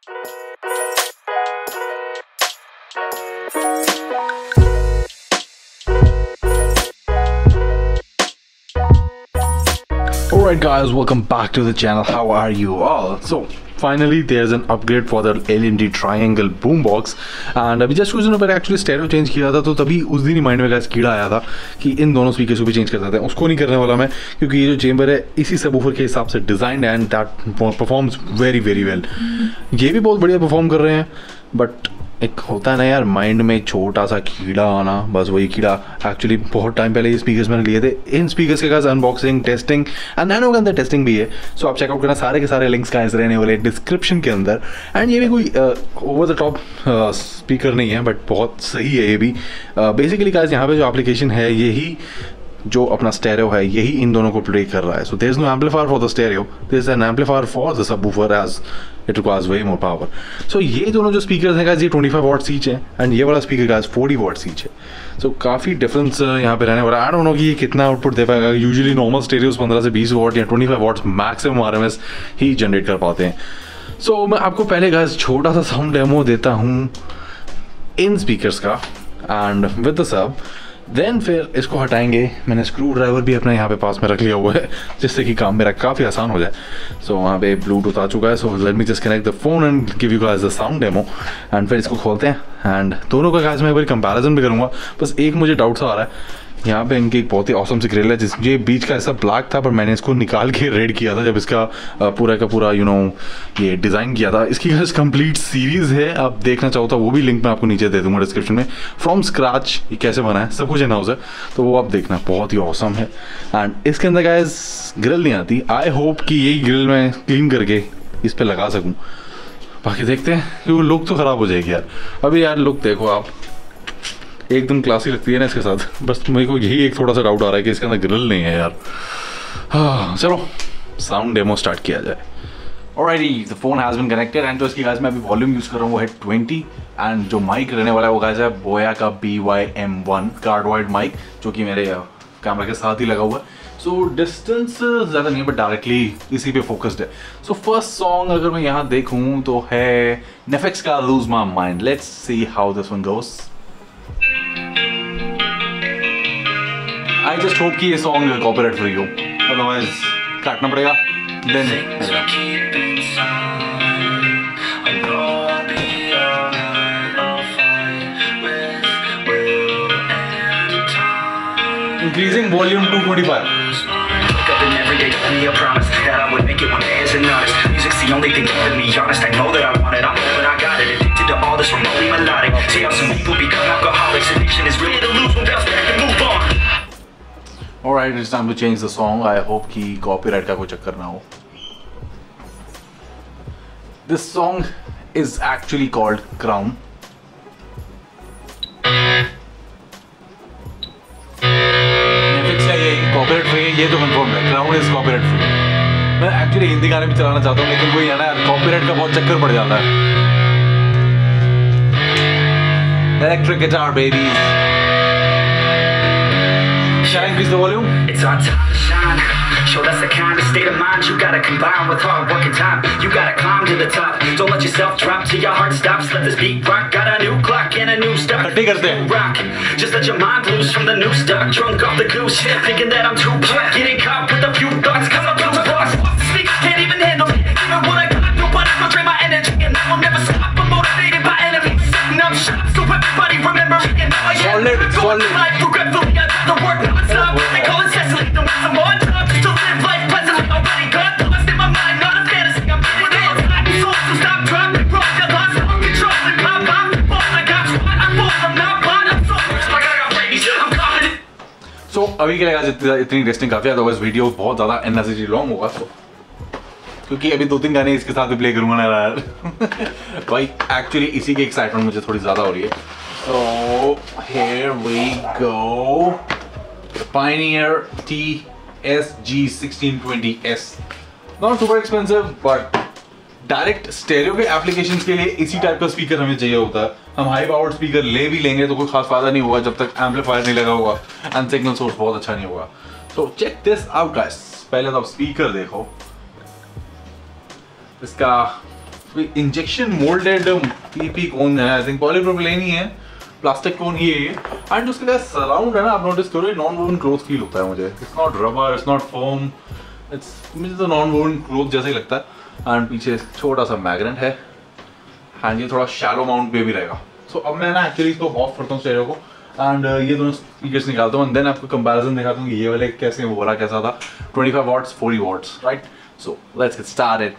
Alright guys, welcome back to the channel. How are you all? So finally there's an upgrade for the LMD Triangle Boombox and अभी just कुछ दिनों पहले actually stereo change किया था, तो तभी उस दिन ही माइंड में गाइस कीड़ा आया था कि इन दोनों स्पीकर्स को भी चेंज कर देते हैं। उसको नहीं करने वाला मैं, क्योंकि ये जो चेंबर है इसी सबवूफर के हिसाब से डिजाइंड है and that performs very very well. ये भी बहुत बढ़िया परफॉर्म कर रहे हैं, बट एक होता है ना यार माइंड में छोटा सा कीड़ा आना, बस वही कीड़ा। एक्चुअली बहुत टाइम पहले ये स्पीकर्स मैंने लिए थे। इन स्पीकर्स के पास अनबॉक्सिंग, टेस्टिंग एंड नैनो के अंदर टेस्टिंग भी है, सो आप चेकआउट करना। सारे के सारे लिंक्स का रहने वाले डिस्क्रिप्शन के अंदर। एंड ये भी कोई ओवर द टॉप स्पीकर नहीं है, बट बहुत सही है ये भी। बेसिकली गाइस यहाँ पे जो एप्लीकेशन है यही जो अपना स्टेरियो है यही इन दोनों को प्ले कर रहा है। So there is no amplifier for the stereo, there is an amplifier for the subwoofer as it requires way more power. So ये दोनों जो स्पीकर्स हैं गाइस ये 25 वॉट्स ईच है एंड ये वाला स्पीकर गाइस 40 वॉट्स ईच है। सो काफ़ी डिफरेंस यहाँ पे रहने वाला है। आई डोंट नो कि ये कितना आउटपुट दे पाएगा। यूजुअली नॉर्मल स्टेरियोस 15 से 20 वॉट या 25 वॉट्स मैक्सिमम RMS ही जनरेट कर पाते हैं। सो मैं आपको पहले गाइस छोटा सा साउंड डेमो देता हूँ इन स्पीकर्स का and with the sub, then फिर इसको हटाएंगे। मैंने स्क्रू ड्राइवर भी अपना यहाँ पे पास में रख लिया हुआ है जिससे कि काम मेरा काफ़ी आसान हो जाए। सो वहाँ पे ब्लूटूथ आ चुका है, so let me just connect the phone and give you guys the sound demo and फिर इसको खोलते हैं एंड दोनों का गाइस मैं एक बार कंपैरिजन भी करूँगा। बस एक मुझे डाउट सा आ रहा है, यहाँ पे इनकी एक बहुत ही ऑसम सी ग्रिल है ये बीच का ऐसा ब्लैक था, पर मैंने इसको निकाल के रेड किया था जब इसका पूरा का पूरा ये डिज़ाइन किया था। इसकी गाइस कंप्लीट सीरीज़ है, आप देखना चाहो तो वो भी लिंक मैं आपको नीचे दे दूँगा डिस्क्रिप्शन में। फ्रॉम स्क्रैच ये कैसे बना है सब कुछ इन हाउस है, तो वो आप देखना, बहुत ही ऑसम है। एंड इसके अंदर गाइस ग्रिल नहीं आती। आई होप कि यही ग्रिल मैं क्लीन करके इस पर लगा सकूँ। बाकी देखते हैं, क्योंकि लुक तो ख़राब हो जाएगी यार। अभी यार लुक देखो आप, एकदम क्लासी लगती है ना इसके साथ। बस मेरे को यही एक थोड़ा सा डाउट आ रहा है कि इसके अंदर ग्रिल नहीं है यार। हाँ चलो साउंड डेमो स्टार्ट किया जाए। Alrighty the phone has been connected and जो इसकी गाइस मैं अभी वॉल्यूम यूज़ कर रहा हूँ वो है 20 एंड जो माइक रहने वाला है वो गाइस है बोया का BYM1 कार्डवाइड माइक, जो कि मेरे कैमरा के साथ ही लगा हुआ है। सो डिस्टेंस ज़्यादा नहीं है बट डायरेक्टली इसी पे फोकस्ड है। सो फर्स्ट सॉन्ग अगर मैं यहाँ देखूँ तो है नेफेक्स का lose my mind. Let's see how this one goes. I just hope कि ये सॉन्ग कॉपीराइट फ्री हो, अदरवाइज काटना पड़ेगा। Then increasing volume 225। Alright, it's time to change the song. I hope कि copyright का कोई चक्कर ना हो। This song is actually called Crown. Netflix का ये copyright free है, ये तो confirm है। Crown is copyright free। मैं actually हिंदी गाने भी चलाना चाहता हूँ, लेकिन कोई है ना copyright का बहुत चक्कर पड़ जाता है। Electric guitar baby। Shall I increase the volume? It's our time to shine. Show that's the kind of state of mind you gotta combine with hard work and time. You gotta climb to the top. Don't let yourself drop till your heart stops. Let this beat rock. Got a new clock and a new stock. Rock. Just let your mind loose from the new stock. Drunk off the goose shit, thinking that I'm too black. Getting caught with a few thoughts. Cause I'm too boss. The speakers can't even handle me. Even when I got nobody will drain my energy. And I will never stop. I'm motivated by enemies. Setting up shop so everybody remember me. And now I am going through life regretfully. I got the work non-stop. They call it Cecily. Don't want some more time just to live life pleasantly. Already got lost in my mind, not a fantasy. I'm getting it all time. So stop, drop, and rock. I lost all control and pop, pop. Fall, I got squat. I'm full, I'm not blind. I'm so like I got ladies. I'm confident. So अभी के लिए इतनी interesting काफी, otherwise video बहुत ज़्यादा unnecessary long होगा। तो क्योंकि अभी 2-3 गाने इसके साथ भी प्ले करूँगा ना यार। भाई एक्चुअली इसी की एक्साइटमेंट मुझे थोड़ी ज़्यादा हो रही है। So here we go. Pioneer G1620s. Not super expensive, but direct stereo के एप्लीकेशंस के लिए इसी टाइप का स्पीकर हमें चाहिए होता है। हम हाई पावर्ड स्पीकर ले भी लेंगे तो कोई खास फायदा नहीं होगा जब तक एम्पलीफायर नहीं लगा होगा एंड सिग्नल सोर्स बहुत अच्छा नहीं होगा। So check this out guys. पहले तो आप स्पीकर देखो, इसका इंजेक्शन मोल्डेड पीपी कोन है, आई थिंक पॉलीप्रोपिलेन ही है, प्लास्टिक कोन ही है ये। एंड उसके साथ सराउंड है ना, आप नोटिस करो, नॉन वोवन क्लॉथ फील होता है मुझे। It's not rubber, it's not foam, मुझे तो नॉन वोवन क्लॉथ जैसा ही लगता है। एंड पीछे छोटा सा मैग्नेट है एंड ये थोड़ा शैलो माउंट पे भी रहेगा। सो अब मैं ना एक्चुअली इसको ऑफ करता हूँ स्टेरियो को एंड ये दोनों स्पीकर्स निकालता हूँ एंड देन आपको कंपैरिजन दिखाता हूँ कि ये वाले कैसे हैं, वो वाला कैसा था। 25 watts 40 watts, right? So let's get started.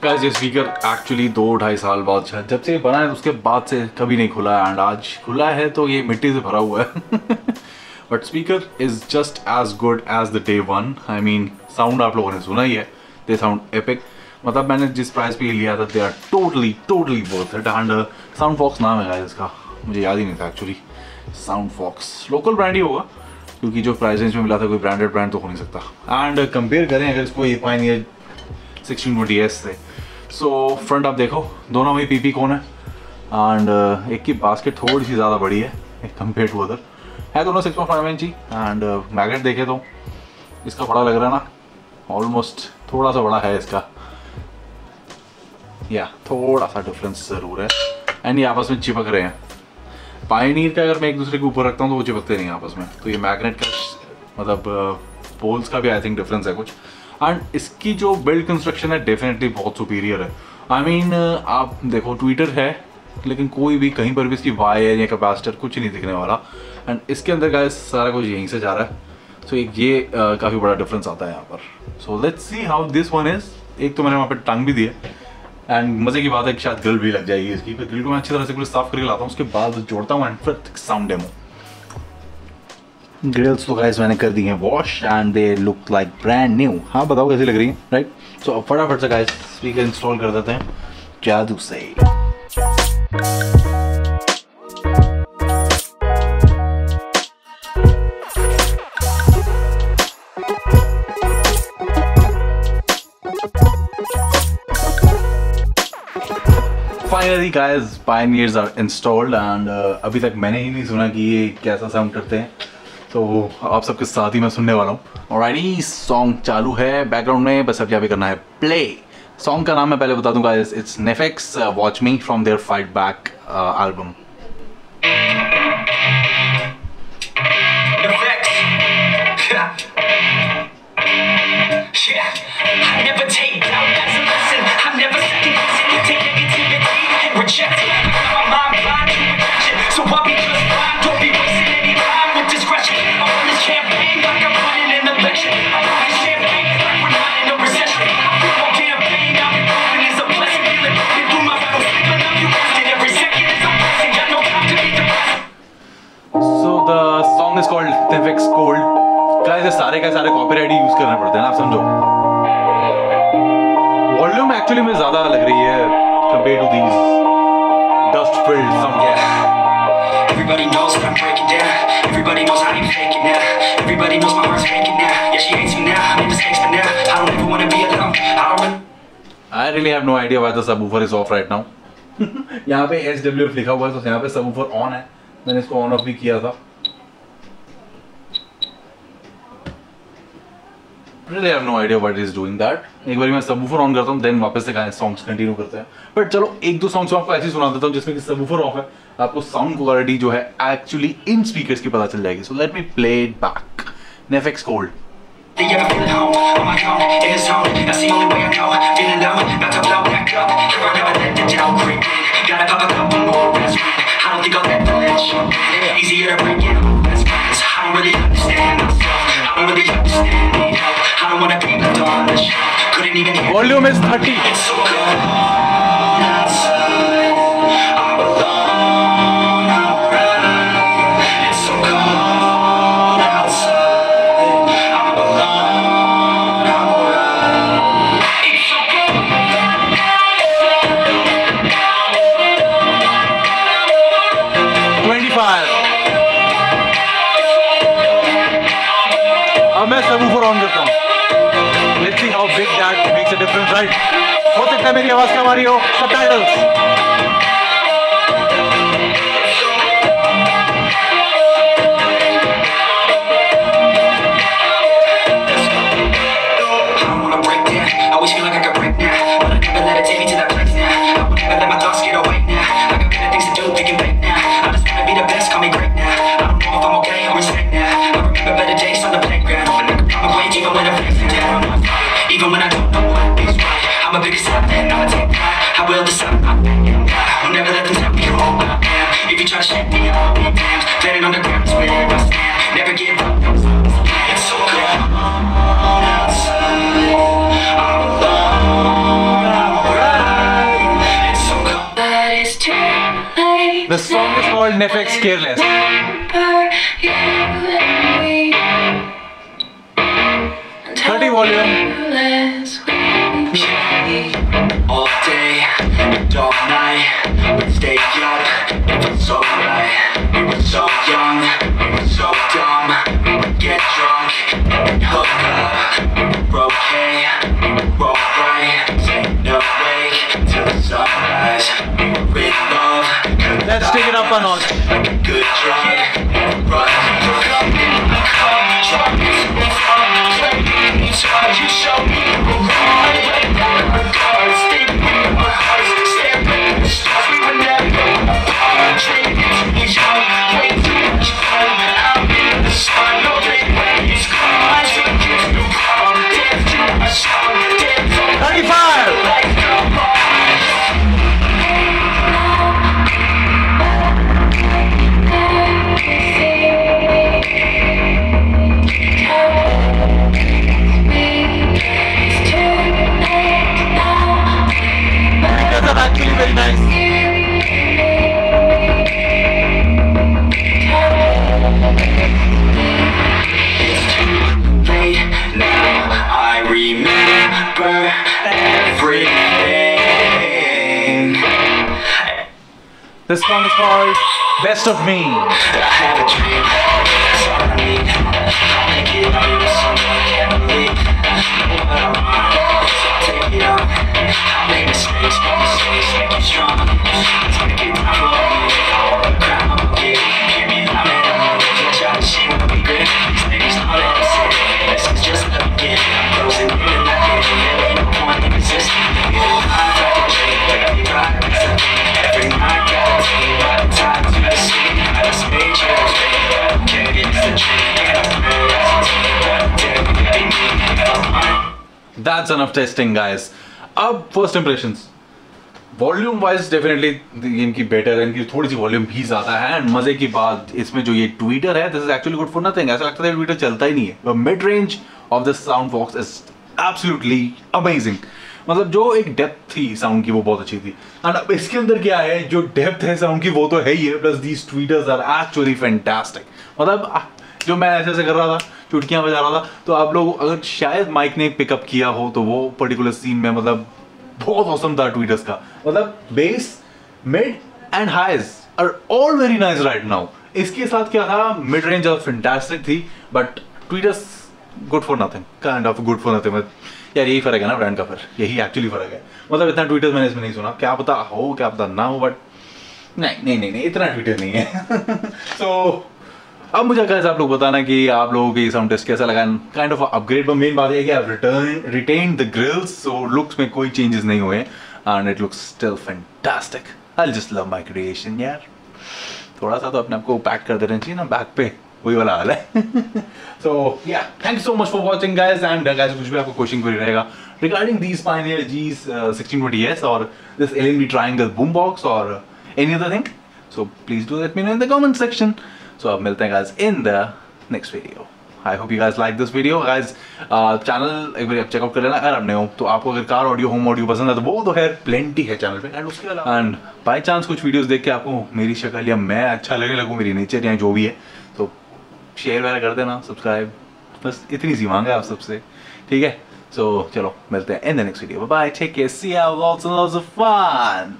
Guys ये स्पीकर एक्चुअली 2-2.5 साल बाद शायद जब से ये बना है उसके बाद से कभी नहीं खुला है एंड आज खुला है तो ये मिट्टी से भरा हुआ है। But speaker is just as good as the day one. I mean sound आप लोगों ने सुना ही है, दे साउंड एपिक। मतलब मैंने जिस प्राइस पे लिया था they are totally worth it. And Sound Fox नाम है गाइस इसका, मुझे याद ही नहीं था actually. Sound Fox local brand ही होगा क्योंकि जो प्राइस रेंज में मिला था कोई ब्रांडेड ब्रांड तो हो नहीं सकता। एंड कंपेयर करें अगर इसको ये Pioneer G1620s से, सो फ्रंट आप देखो दोनों में पीपी कौन है एंड एक की बास्केट थोड़ी सी ज़्यादा बड़ी है कंपेयर टू अदर, है दोनों 6.5 इंची। एंड मैग्नेट देखे तो इसका बड़ा लग रहा है ना, ऑलमोस्ट थोड़ा सा बड़ा है इसका, या थोड़ा सा डिफरेंस ज़रूर है। एंड ये आपस में चिपक रहे हैं। पायनियर का अगर मैं एक दूसरे के ऊपर रखता हूँ तो वो चिपकते नहीं आपस में, तो ये मैग्नेट का मतलब पोल्स का भी आई थिंक डिफरेंस है कुछ। एंड इसकी जो बिल्ड कंस्ट्रक्शन है डेफिनेटली बहुत सुपीरियर है। आई मीन आप देखो ट्विटर है लेकिन कोई भी कहीं पर भी इसकी वायर या कैपेसिटर कुछ नहीं दिखने वाला। एंड इसके अंदर गाइस सारा कुछ यहीं से जा रहा है। सो ये काफ़ी बड़ा डिफरेंस आता है यहाँ पर। So let's see how this one is. एक तो मैंने वहाँ पर टांग भी दी है एंड मज़े की बात है कि शायद ग्रिल भी लग जाएगी इसकी। फिर ग्रिल को मैं अच्छी तरह से पूरी साफ करके लाता हूँ, उसके बाद जोड़ता हूँ एंड फिर साउंड डेमो। ग्रिल्स तो गाइस मैंने कर दी हैं wash and they look like brand new. हाँ बताओ कैसी लग रही है, राइट? सो अब फटाफट से गाइस स्पीकर इंस्टॉल कर देते हैं जादू से। Finally guys Pioneers are installed and अभी तक मैंने ही नहीं सुना कि ये कैसा साउंड करते हैं, तो आप सबके साथ ही मैं सुनने वाला हूँ। ऑलराइट सॉन्ग चालू है बैकग्राउंड में, बस अब यहाँ पे करना है प्ले। सॉन्ग का नाम मैं पहले बता दूंगा, it's Neffex watch me from there fight back album. सारे का सारे कॉपीराइट यूज करने पड़ते हैं ना, आप समझो। वॉल्यूम एक्चुअली में ज्यादा लग रही है compare to these dust filled song. Everybody knows that I'm breaking down. Everybody knows I ain't faking now. Everybody knows my heart's faking now. Yeah, she hates me now. I made mistakes but now I don't ever want to be alone. I really have no idea why the subwoofer is off right now. यहाँ पे SWF लिखा हुआ है तो यहाँ पे subwoofer on है, मैंने इसको ऑन ऑफ भी किया था। Really have no idea what is doing that. एक बार मैं सबवूफर ऑन करता हूँ देन वापस से गाने सॉन्ग्स कंटिन्यू करते हैं। बट चलो एक दो सॉन्ग्स आपको ऐसे ही सुना देता हूँ जिसमें कि सबवूफर ऑफ है, आपको साउंड क्वालिटी जो है एक्चुअली इन स्पीकर्स की पता चल जाएगी। So let me play it back. Neffex cold. Volume is 30. अब मैं सबवूफर ऑन करता हूँ। Let's see how big that makes a difference, right? हो सकता है मेरी आवाज कम आ रही हो। Subtitles. even when I don't know what is right. I'm a bigger self and I'ma take pride. I will decide. I'll never let them tell me who I am. If you try to shake me, I'll be damned. Planet on the ground is where I stand. Never give up. It's so cold outside. I'm alone. It's so cold, but it's too late. The song is called Nefx Careless. You and me. 30 volume. All day and all night, we'd stay up, it was so right. We were so young, we were so dumb. We would get drunk and hook up. We were okay, we were alright. Staying awake till the sunrise. We were in love. Let's take it up a notch. Like a good drug. Run. You show me the wrong way. Regards, stay with my heart. Stay with the stars. We were never apart. Dreaming to be young. Way too much fun. Out in the sun. No big waves. Gone. Take it to prom. Dance to my song. Dance on 35. Like the actually very nice. It's too late now. I remember everything. This song is called Best of Me. I had a dream. That's all I need. I'll make it out of someone I can't believe. What I want, so I'll take it on. I'll make mistakes, but mistakes make you strong. Take it down for me. All the crap I'm gonna give me the man. Try to see what we good. These ladies know that I'm sick. This is just the beginning. I'm closing in and I can't there ain't no point in resisting. You know I'm fucking dream. Like you ride every night, got a team. By the time to the scene, I just made you okay, it's the dream. That's enough testing, guys. अब first impressions volume wise definitely इनकी better है, इनकी थोड़ी सी volume भी ज़्यादा है। And मज़े की बात इसमें जो ये ट्वीटर है, this is actually good for nothing. ऐसा लगता है ट्वीटर चलता ही नहीं है। Mid range of this sound box is absolutely amazing. मतलब जो एक डेप्थ थी साउंड की वो बहुत अच्छी थी। एंड अब इसके अंदर क्या है, जो डेप्थ है साउंड की वो तो है ही है, plus these tweeters are actually fantastic. मतलब जो मैं ऐसे ऐसे कर रहा था, चुटकियाँ बजा रहा था, तो आप लोग अगर शायद माइक ने पिकअप किया हो तो वो पर्टिकुलर सीन में मतलब बहुत औसम था ट्वीटर्स का। मतलब bass, mid and highs are all very nice right now. इसके साथ क्या था, मिड रेंज ऑफ फैंटास्टिक थी, but tweeters good for nothing, kind of good for nothing. यार यही फर्क है ना ब्रांड का, फिर यही एक्चुअली फर्क है। मतलब इतना ट्वीटर्स मैंने इसमें नहीं सुना, क्या पता हो क्या पता ना हो, बट नहीं इतना ट्वीटर नहीं है। सो अब मुझे गाइस आप लोग बताना कि आप लोगों को ये साउंड टेस्ट कैसा लगा। काइंड ऑफ अपग्रेड, पर मेन बात है कि आप retain the grills, so looks में कोई चेंजेस नहीं हुए and it looks still fantastic. I just love my creation यार। थोड़ा सा तो अपने आपको पैक कर देना चाहिए ना बैक पे, वही वाला हाल है। सो या thank you so much for watching guys. And guys कुछ भी आपको क्वेश्चन कोई रहेगा रिगार्डिंग दीज Pioneer G1620s और दिस LMD Triangle Boombox और any other thing, so please do let me know in the comment section. So अब मिलते हैं guys in the next video. I hope you guys like this video guys. Channel एक बार checkout कर लेना अगर आपने हो तो। आपको अगर कार ऑडियो, होम ऑडियो पसंद है तो वो तो खैर प्लेंटी है चैनल पे। एंड उसके अलावा एंड बाई चांस कुछ वीडियोस देख के आपको मेरी शक्ल या मैं अच्छा लगने लगूँ, मेरी नेचर या जो भी है, तो शेयर वगैरह कर देना, सब्सक्राइब, बस इतनी सी मांग है आप सबसे, ठीक है। सो चलो मिलते हैं in the next video. Bye, take care, see you, lots and lots of fun.